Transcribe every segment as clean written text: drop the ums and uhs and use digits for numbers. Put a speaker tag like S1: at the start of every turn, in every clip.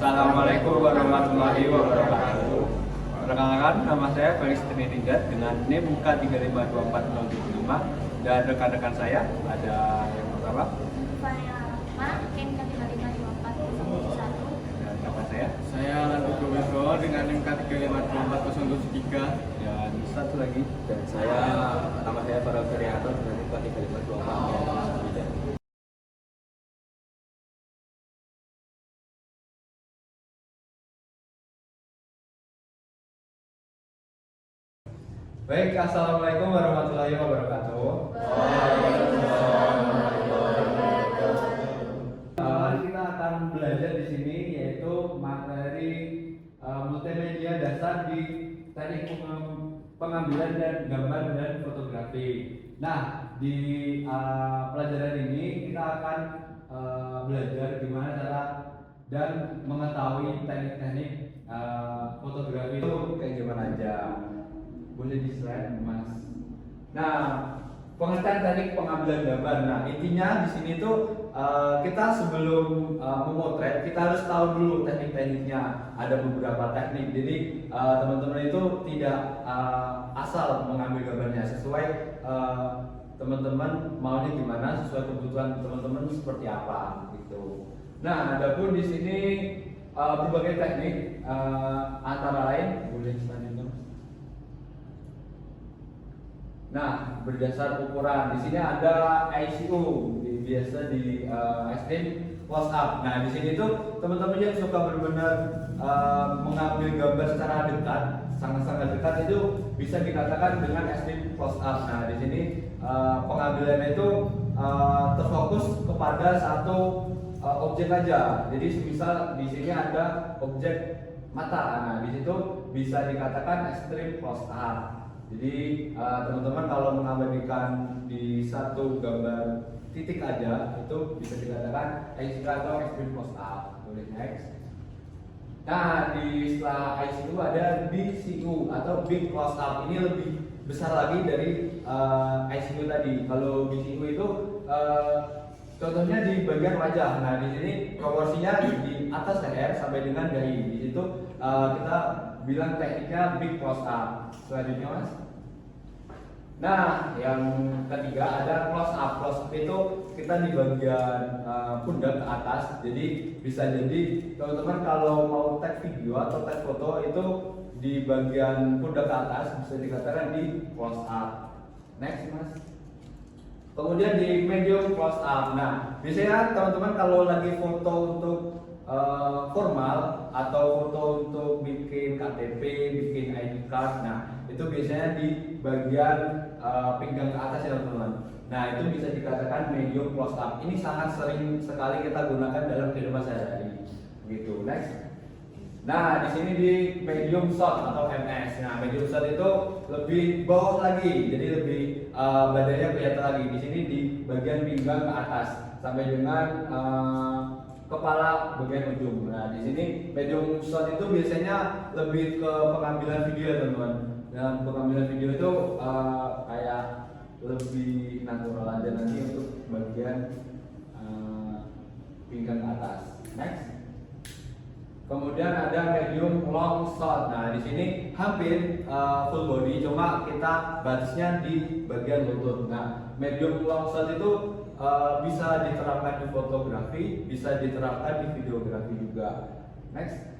S1: Assalamualaikum warahmatullahi wabarakatuh. Perkenalkan, nama saya Felix Trinidad dengan NIM K3524075 dan rekan-rekan saya ada yang pertama
S2: Fania Rahma, NIM K3524071.
S1: dan rekan saya
S3: Saya Landu Gowiso dengan NIM K3524073
S1: dan satu lagi.
S4: Dan nama saya Farel Ferianto dengan NIM K3524073.
S1: Baik, assalamualaikum warahmatullahi wabarakatuh. Kita akan belajar di sini yaitu materi multimedia dasar di teknik pengambilan dan gambar dan fotografi. Nah, di pelajaran ini kita akan belajar gimana cara dan mengetahui teknik-teknik fotografi itu kayak gimana aja. Boleh di slide, Mas. Nah, pengertian teknik pengambilan gambar. Nah, intinya di sini tuh kita sebelum memotret kita harus tahu dulu teknik-tekniknya. Ada beberapa teknik. Jadi teman-teman itu tidak asal mengambil gambarnya sesuai teman-teman maunya gimana, sesuai kebutuhan teman-teman seperti apa gitu. Nah, adapun di sini berbagai teknik antara lain boleh selanjutnya. Nah, berdasar ukuran, di sini ada ICU, biasa di extreme close up. Nah, di sini tuh teman-teman yang suka benar-benar mengambil gambar secara dekat, sangat-sangat dekat itu bisa dikatakan dengan extreme close up. Nah, di sini pengambilannya itu terfokus kepada satu objek aja. Jadi misal di sini ada objek mata. Nah, di situ bisa dikatakan extreme close up. Jadi teman-teman kalau mengabadikan di satu gambar titik aja itu bisa dikatakan ICU atau extreme close up. Boleh next. Nah, di setelah ICU ada BCU atau big close up. Ini lebih besar lagi dari ICU tadi. Kalau BCU itu contohnya di bagian wajah. Nah, di sini proporsinya di atas leher sampai dengan dahi. Di situ kita bilang tekniknya big close up. Selanjutnya, Mas. Nah, yang ketiga ada close up. Close up itu kita di bagian pundak ke atas. Jadi bisa jadi teman-teman kalau mau tag video atau tag foto itu di bagian pundak ke atas bisa dikatakan di close up. Next, Mas. Kemudian di medium close up. Nah, biasanya teman-teman kalau lagi foto untuk formal atau foto untuk bikin KTP, bikin ID card, nah itu biasanya di bagian pinggang ke atas ya teman-teman. Nah, itu bisa dikatakan medium close up. Ini sangat sering sekali kita gunakan dalam kehidupan sehari-hari. Gitu. Next. Nah, di sini di medium shot atau MS. Nah, medium shot itu lebih bawah lagi, jadi lebih badannya kelihatan lagi. Di sini di bagian pinggang ke atas sampai dengan kepala bagian ujung. Nah, di sini medium shot itu biasanya lebih ke pengambilan video, teman-teman. Dan pengambilan video itu kayak lebih natural aja nanti untuk bagian pinggang ke atas. Next. Kemudian ada medium long shot. Nah, di sini hampir full body, cuma kita batasnya di bagian lutut. Nah, medium long shot itu bisa diterapkan di fotografi, bisa diterapkan di videografi juga. Next.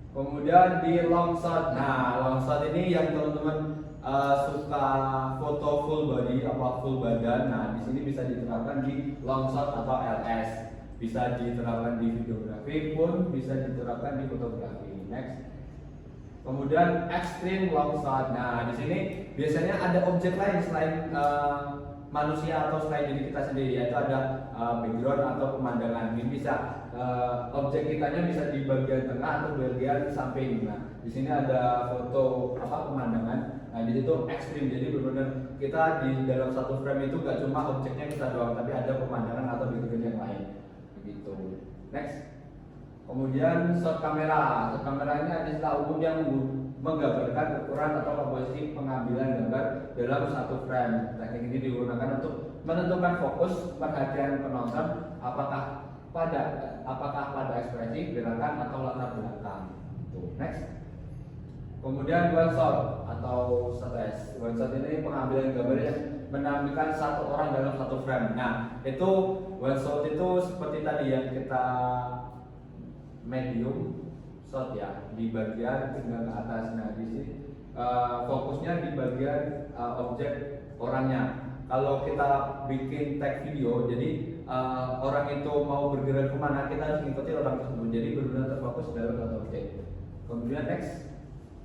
S1: Kemudian di long shot. Nah, long shot ini yang teman-teman suka foto full body atau full badan. Nah, di sini bisa diterapkan di long shot atau LS. Bisa diterapkan di videografi pun bisa diterapkan di fotografi. Next. Kemudian extreme long shot. Nah, di sini biasanya ada objek lain selain manusia atau selain diri kita sendiri, yaitu ada background atau pemandangan. Ini bisa objek kitanya bisa di bagian tengah atau bagian samping. Nah, di sini ada foto pemandangan. Nah, di situ ekstrim. Jadi benar-benar kita di dalam satu frame itu gak cuma objeknya kita doang, tapi ada pemandangan atau background yang lain. Begitu. Next. Kemudian shot kamera. Shot kamera ini ada istilah umum yang menggambarkan ukuran atau komposisi pengambilan gambar dalam satu frame. Teknik ini digunakan untuk menentukan fokus perhatian penonton, apakah apakah pada ekspresi, gerakan atau latar belakang. Tuh, next. Kemudian one shot atau stres. One shot ini pengambilan gambar yang menampilkan satu orang dalam satu frame. Nah, itu one shot itu seperti tadi yang kita medium shot ya, di bagian tinggal ke atas. Nah, di sini fokusnya di bagian objek orangnya. Kalau kita bikin tag video, jadi orang itu mau bergerak kemana, kita harus mengikuti orang tersebut. Jadi benar-benar terfokus dalam satu objek. Kemudian next.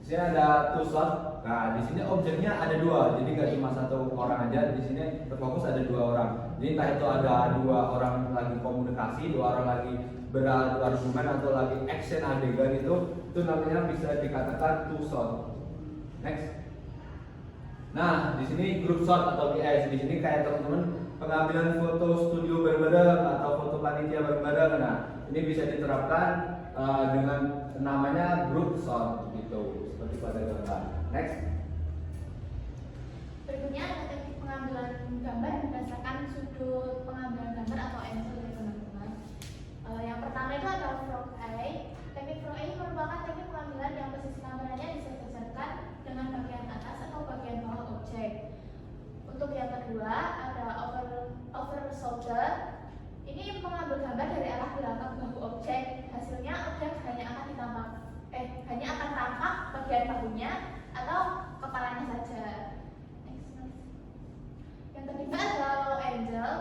S1: Di sini ada two shot. Nah, di sini objeknya ada dua, jadi nggak cuma satu orang aja. Di sini terfokus ada dua orang. Jadi entah itu ada dua orang lagi komunikasi, dua orang lagi beradu argumen atau lagi action adegan itu namanya bisa dikatakan two shot. Next. Nah, di sini group shot atau GS. Di sini kayak teman-teman pengambilan foto studio bareng-bareng atau foto panitia bareng-bareng. Nah, ini bisa diterapkan dengan namanya group shot gitu, seperti pada gambar. Next.
S2: Berikutnya ada teknik pengambilan gambar berdasarkan sudut pengambilan gambar atau angle ya teman-teman. Yang pertama itu ada frog eye. Teknik frog eye merupakan teknik pengambilan yang posisi kameranya disesuaikan dengan bagian atas atau bagian bawah objek. Untuk yang kedua ada over shoulder. Ini mengambil gambar dari arah belakang bahu objek. Hasilnya objek hanya akan tampak bagian bahunya atau kepalanya saja. Next. Yang ketiga ada low angle.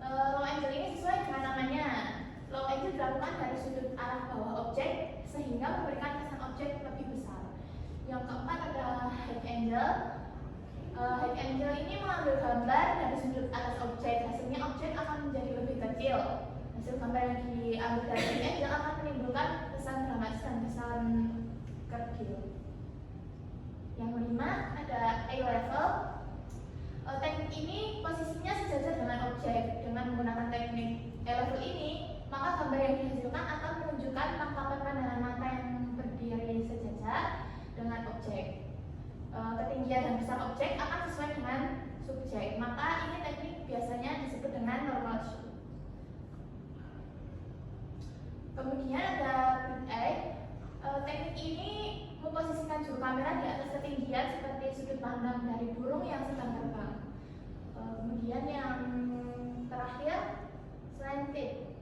S2: Low angle ini sesuai dengan namanya. Low angle dilakukan dari sudut arah bawah objek sehingga memberikan kesan objek lebih besar. Yang keempat ada high angle. High angle ini mengambil gambar dari sudut atas objek. Hasilnya objek akan menjadi lebih kecil. Hasil gambar yang diambil dari high angle akan menimbulkan kesan dramatis dan kesan kecil. Yang kelima ada eye level. Teknik ini posisinya sejajar dengan objek. Dengan menggunakan teknik eye level ini, maka gambar yang dihasilkan akan menunjukkan tangkapan pandangan mata yang berdiri sejajar dengan objek. Ketinggian dan besar objek akan sesuai dengan subjek. Maka ini teknik biasanya disebut dengan normal shoot. Kemudian ada big eye. Teknik ini memposisikan juru kamera di atas ketinggian seperti sudut pandang dari burung yang sedang terbang. Kemudian yang terakhir slanted.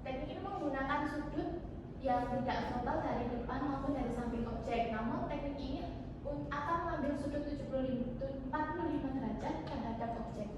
S2: Teknik ini menggunakan sudut yang tidak frontal dari depan maupun dari samping objek. Namun teknik ini akan mengambil sudut 45 derajat terhadap objek.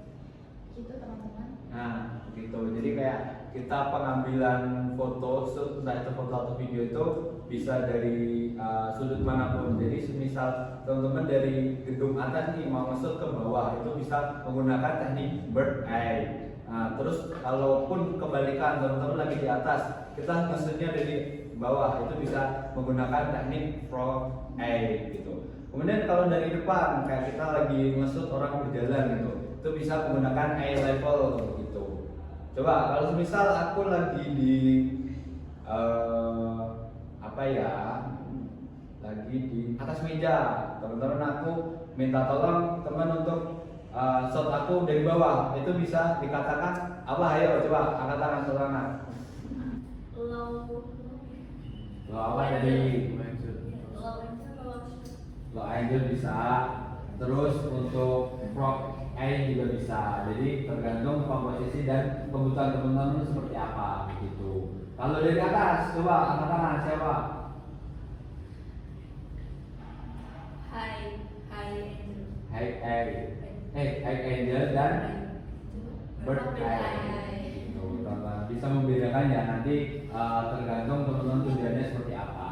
S2: Gitu teman-teman.
S1: Nah, gitu. Jadi kayak kita pengambilan foto, entah itu foto atau video itu bisa dari sudut manapun. Jadi semisal teman-teman dari gedung atas nih mau masuk ke bawah, itu bisa menggunakan teknik bird eye. Nah, terus kalaupun kebalikan teman-teman lagi di atas, kita maksudnya dari bawah, itu bisa menggunakan teknik frog eye gitu. Kemudian kalau dari depan kayak kita lagi ngesut orang berjalan gitu, itu bisa menggunakan eye level gitu. Coba kalau misal aku lagi di lagi di atas meja, teman-teman aku minta tolong teman untuk shot aku dari bawah, itu bisa dikatakan apa? Ayo coba angkat tangan saudara. Lo apa dari low angle bisa, terus untuk frog eye juga bisa. Jadi tergantung komposisi dan kebutuhan teman-teman seperti apa gitu. Kalau dari atas coba angkat tangan siapa? High angle dan bird eye. Gitu. Bisa membedakan ya, nanti tergantung teman-teman tujuannya seperti apa.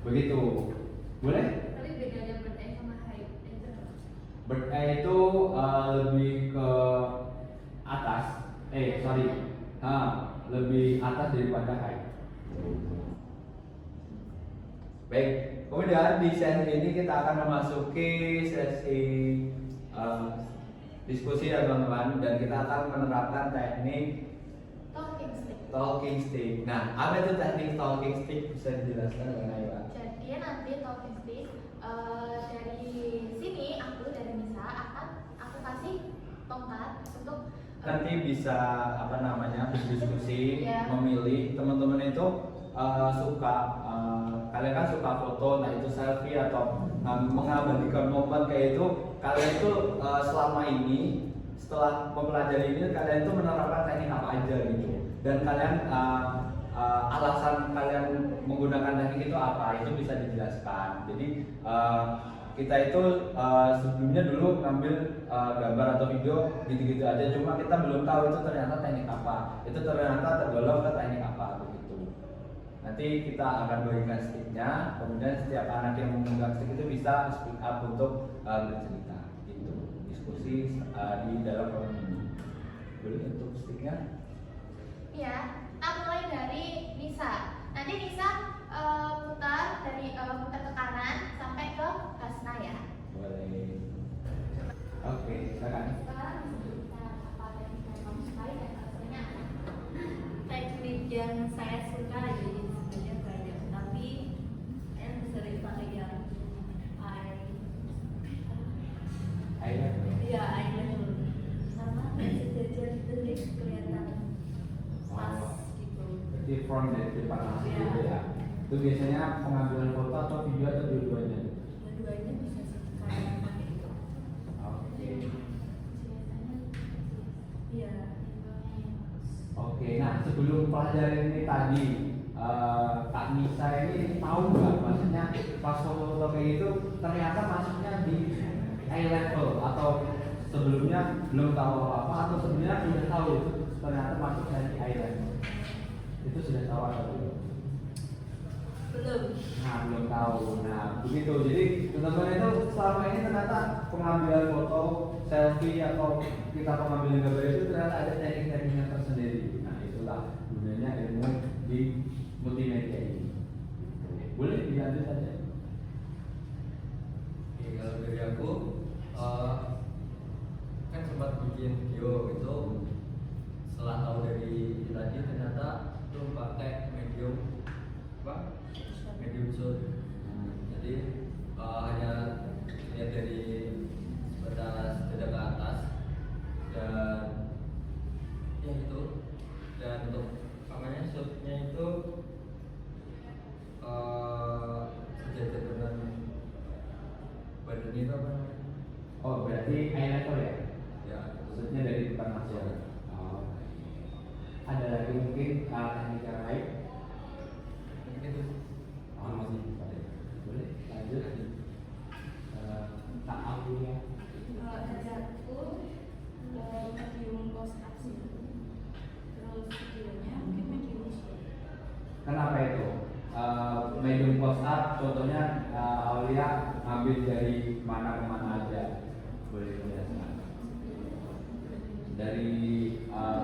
S1: Begitu. Boleh? Bird eye itu lebih ke atas, lebih atas daripada high. Baik, kemudian di sesi ini kita akan memasuki sesi diskusi ya teman-teman, dan kita akan menerapkan teknik talking stick. Nah, apa itu teknik talking stick? Bisa dijelaskan dengan Ayu?
S2: Jadi nanti talking stick dari sini dari Nisa akan aku kasih tongkat untuk
S1: nanti bisa apa namanya berdiskusi,
S2: Iya.
S1: memilih teman-teman itu suka kalian kan suka foto, nah itu selfie atau mengabadikan momen kayak itu, kalian itu selama ini setelah mempelajari ini kalian itu menerapkan teknik apa aja gitu, dan kalian alasan kalian menggunakan teknik itu apa, itu bisa dijelaskan. Jadi kita itu sebelumnya dulu ngambil gambar atau video gitu-gitu aja, cuma kita belum tahu itu ternyata teknik apa, itu ternyata tergolong ke teknik apa begitu. Nanti kita akan bagikan sticknya, kemudian setiap anak yang memegang stick itu bisa speak up untuk bercerita gitu, diskusi di dalam forum ini. Boleh untuk sticknya?
S2: Iya, kita mulai dari Nisa. Nanti Nisa putar putar ke kanan sampai ke Hasna ya.
S1: Boleh. Oke, silakan.
S2: Sekarang kita apa teknik yang kamu sukai dan hasilnya apa?
S5: Teknik yang saya suka jadi sebenarnya banyak, tapi yang sering pakai yang eyeliner sama sejajar gitu deh, kelihatan pas gitu.
S1: Berarti front dari depan langsung
S5: Iya.
S1: gitu ya. Itu biasanya pengambilan foto atau video atau dua-duanya?
S5: Dua-duanya bisa sih kayak pakai itu.
S1: Oke.
S5: Iya.
S1: Oke, nah sebelum pelajaran ini tadi Kak Nisa ini tahu nggak, maksudnya pas foto-foto kayak itu ternyata masuknya di eye level, atau sebelumnya belum tahu apa atau sebenarnya sudah tahu ternyata masuknya di eye level, itu sudah tahu atau belum?
S5: Belum.
S1: Nah, belum tahu. Nah, begitu. Jadi teman-teman itu selama ini ternyata pengambilan foto, selfie atau kita pengambilan gambar itu ternyata ada teknik-tekniknya tersendiri. Nah, itulah gunanya ilmu di multimedia ini. Boleh dilanjut saja.
S4: Oke, kalau dari aku kan sempat bikin video itu, setelah tahu dari tadi ternyata itu pakai medium shoot. Jadi hanya lihat dari batas dada ke atas, dan ya itu, dan untuk namanya shootnya itu sejajar dengan badan itu apa namanya?
S1: Oh, berarti eye level ya?
S4: Ya,
S1: Maksudnya dari depan langsung. Oh. Ada lagi mungkin teknik yang lain?
S4: itu.
S1: Oh, masih boleh. Boleh lanjut. Tak aku ya.
S5: Dari aku medium close up sih. Terus videonya mungkin medium shot.
S1: Kenapa itu? Medium close up, contohnya Aulia ambil dari mana ke mana aja, boleh dijelaskan? Dari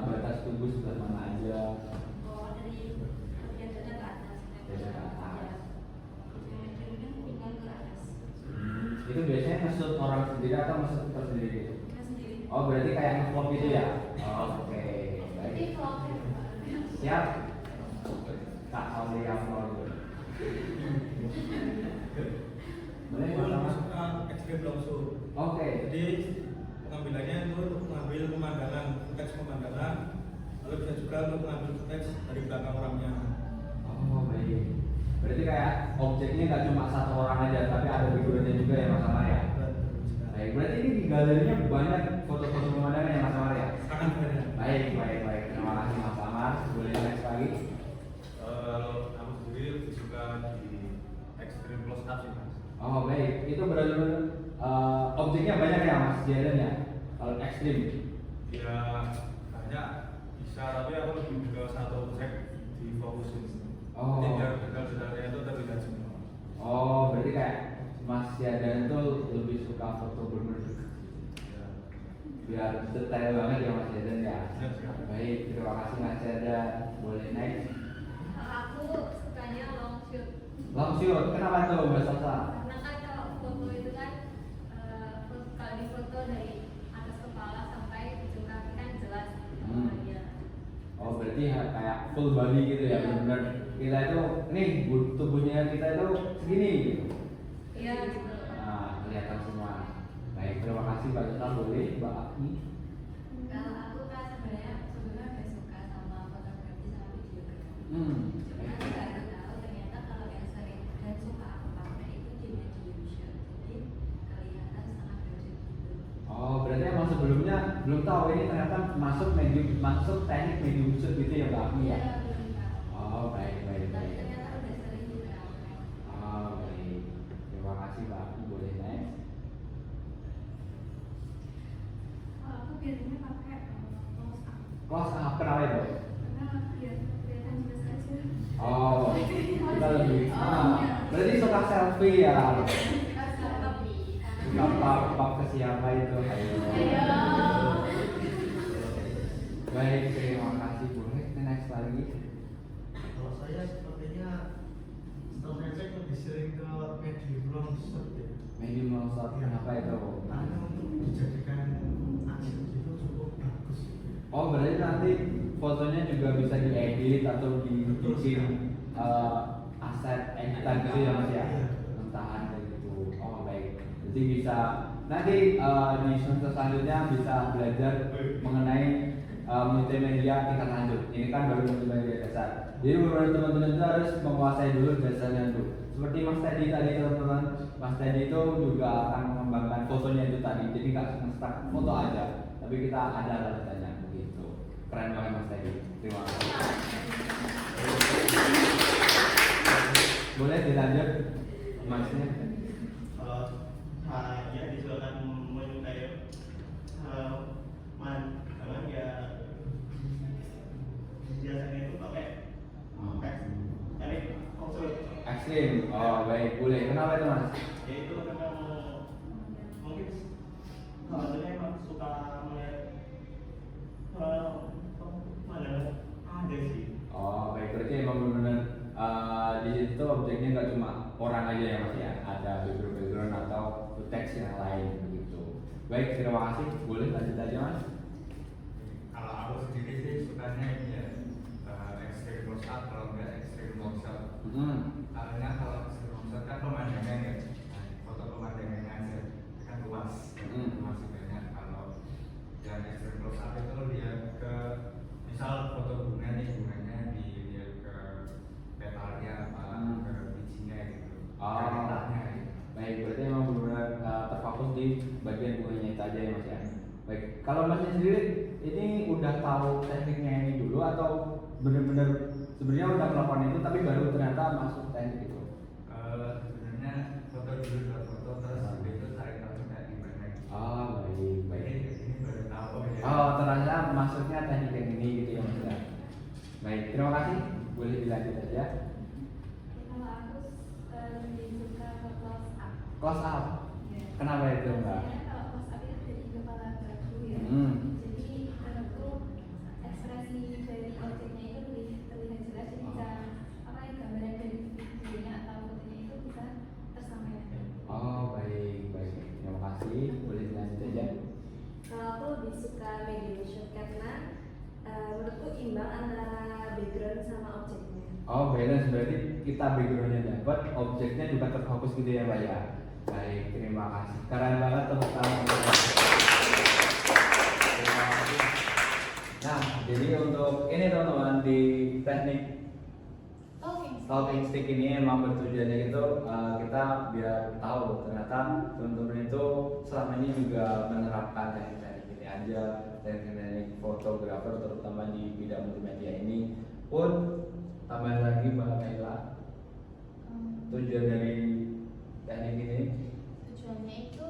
S1: batas tubuh sebelah mana aja?
S5: Oh, dari bagian dada ke atas.
S1: Dada ke atas.
S5: Mediumnya pinggang ke atas.
S1: Itu biasanya nge-shoot orang sendiri atau nge-shoot kita sendiri?
S5: Kita sendiri.
S1: Oh, berarti kayak nge-vlog gitu ya? Oh, oke,
S2: Jadi
S1: baik.
S2: vlognya
S1: Siap? Kak Aulia vlog. Boleh sama?
S6: Extreme langsung.
S1: Oke.
S6: Jadi pengambilannya itu untuk mengambil pemandangan, teks pemandangan, lalu bisa juga untuk mengambil teks dari belakang orangnya.
S1: Oh, baik. Berarti kayak objeknya nggak cuma satu orang aja, tapi ada backgroundnya juga ya Mas Amar ya? Baik, berarti ini di galerinya banyak foto-foto pemandangan ya Mas Amar ya?
S6: Sangat banyak.
S1: Baik, baik, baik. Terima kasih Mas Amar. Boleh next lagi?
S7: Kalau aku sendiri lebih suka di extreme close up sih mas.
S1: Oh, baik. Itu benar-benar objeknya banyak ya Mas Jaden ya? Kalau ekstrim?
S7: Ya banyak bisa, tapi aku lebih ke satu objek difokusin.
S1: Oh.
S7: Jadi biar detail-detailnya itu terlihat semua.
S1: Oh, berarti kayak Mas Jaden itu lebih suka foto benar-benar
S7: Ya.
S1: biar detail banget ya Mas Jaden ya?
S7: Siap, siap.
S1: Baik, terima kasih Mas Jaden. Boleh next?
S5: Aku sukanya long shoot.
S1: Long shoot, kenapa tuh Mbak Sasa?
S5: Karena kan kalau foto itu kan kalau di foto dari atas kepala sampai ujung kaki kan jelas. Ya.
S1: Oh, berarti kayak full body gitu ya,
S5: Iya.
S1: benar-benar kita itu, nih tubuhnya kita itu segini gitu.
S5: Iya gitu.
S1: Nah, kelihatan semua. Baik, terima kasih Mbak Sasa. Boleh Mbak Aki?
S5: Kalau aku pas sebenarnya udah suka sama fotografi sama videografi.
S1: Hmm.
S5: Cuma baru tahu ternyata kalau yang sering dan suka aku pakai itu di medium shot, jadi kelihatan sangat budget gitu.
S1: Oh, berarti emang sebelumnya belum tahu ini ternyata masuk teknik medium shoot gitu ya Mbak Ami ya?
S5: Iya, belum tahu.
S1: Oh, baik.
S5: Tapi ternyata udah sering juga aku pakai.
S1: Oh, baik. Terima kasih Mbak Ami, boleh next.
S5: Kalau aku biasanya pakai close up
S1: Close up, kenapa itu?
S5: karena biar kelihatan jelas aja.
S1: Oh, kita lebih. Berarti suka selfie ya? Pap ke siapa itu? Ayo. Baik, terima kasih. Boleh next lagi.
S8: Kalau saya sepertinya setelah ngecek lebih sering ke medium long shot ya.
S1: Medium long shot, kenapa itu?
S8: Karena untuk dijadikan action gitu cukup bagus.
S1: Oh, berarti nanti fotonya juga bisa diedit atau dibikin aset editan gitu ya Mas ya? Mentahan kayak gitu. Oh, baik. Jadi bisa nanti di semester selanjutnya bisa belajar mengenai multimedia tingkat lanjut. Ini kan baru multimedia dasar. Jadi beberapa teman-teman itu harus menguasai dulu dasarnya dulu. Seperti Mas Teddy tadi teman-teman, Mas Teddy itu juga akan mengembangkan fotonya itu tadi. Jadi nggak nge-stuck foto aja, tapi kita ada lanjutannya begitu. Keren banget Mas Teddy. Terima kasih. Boleh dilanjut Masnya?
S8: Kalau ya disilakan menyukai karena ya biasanya itu pakai teknik konsul.
S1: Ekstrim. Oh baik, boleh. Kenapa itu Mas?
S8: Ya itu karena mungkin sebenarnya emang suka melihat mana ada sih.
S1: Oh baik, berarti emang benar-benar di situ objeknya nggak cuma orang aja ya Mas ya, ada background atau teks yang lain begitu. Baik, terima kasih. Boleh lanjut aja Mas?
S7: Kalau aku sendiri sih sukanya ini ya ekstrim close up, kalau nggak ekstrim long shot. Karena kalau ekstrim long shot kan pemandangan ya, foto pemandangannya aja kan luas, masih banyak. Kalau yang ekstrim close up itu lihat ke misal foto bunga nih, bunganya dilihat ke petalnya apa ke bijinya gitu, ceritanya gitu.
S1: Baik, berarti emang benar-benar terfokus di bagian bunganya itu aja ya Mas ya. Baik, kalau Masnya sendiri ini udah tahu tekniknya ini dulu atau benar-benar sebenarnya udah melakukan itu tapi baru ternyata masuk teknik itu?
S7: Sebenarnya foto dulu buat foto terus habis itu cari tahu kayak gimana.
S1: Oh baik.
S7: Ini baru tahu ya.
S1: Oh ternyata masuknya teknik yang ini gitu ya Mas ya. Baik, terima kasih. Boleh dilanjut aja.
S5: Kalau aku lebih suka ke close up.
S1: Close up. Kenapa itu Mbak?
S5: Biasanya kalau close up itu dari kepala batu ya. Jadi menurutku ekspresi dari objeknya itu lebih terlihat jelas, jadi bisa apa yang gambaran dari videonya atau fotonya itu bisa tersampaikan.
S1: Oh baik. Terima kasih. Boleh dilanjut aja.
S9: Kalau aku lebih suka medium shot karena menurutku imbang antara background sama objeknya.
S1: Oh balance, berarti kita backgroundnya dapat, objeknya juga terfokus gitu ya Mbak ya. Baik, terima kasih. Keren banget tepuk tangan. Terima kasih. Nah, jadi untuk ini teman-teman di teknik talking stick ini emang bertujuannya itu kita biar tahu ternyata teman-teman itu selama ini juga menerapkan teknik-teknik ini aja, teknik-teknik fotografer terutama di bidang multimedia ini pun tambah lagi Mbak Naila tujuan dari teknik ini.
S2: Tujuannya itu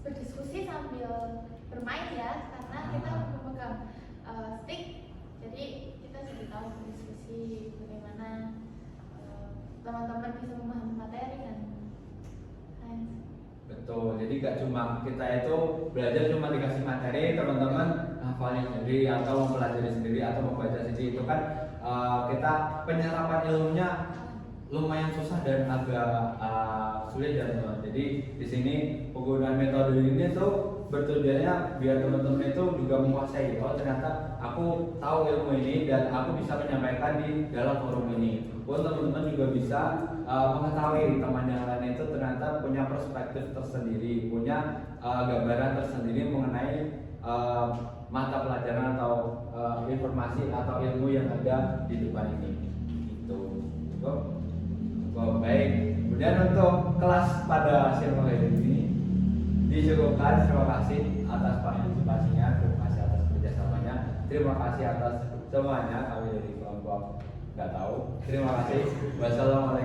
S2: berdiskusi sambil bermain ya, karena kita memegang stick, jadi kita jadi tahu berdiskusi bagaimana teman-teman bisa memahami materi dan lain.
S1: Betul, jadi gak cuma kita itu belajar cuma dikasih materi, teman-teman hafalin sendiri atau mempelajari sendiri atau membaca sendiri, itu kan kita penyerapan ilmunya lumayan susah dan agak sulit ya teman-teman. Jadi di sini penggunaan metode ini tuh bertujuannya biar teman-teman itu juga menguasai. Oh ternyata aku tahu ilmu ini dan aku bisa menyampaikan di dalam forum ini. Pun teman-teman juga bisa mengetahui teman yang lain itu ternyata punya perspektif tersendiri, punya gambaran tersendiri mengenai mata pelajaran atau informasi atau ilmu yang ada di depan ini. Gitu. Baik. Kemudian untuk kelas pada siang hari ini dicukupkan. Terima kasih atas partisipasinya, terima kasih atas kerjasamanya, terima kasih atas semuanya. Kami dari kelompok nggak tahu. Terima kasih. Wassalamualaikum.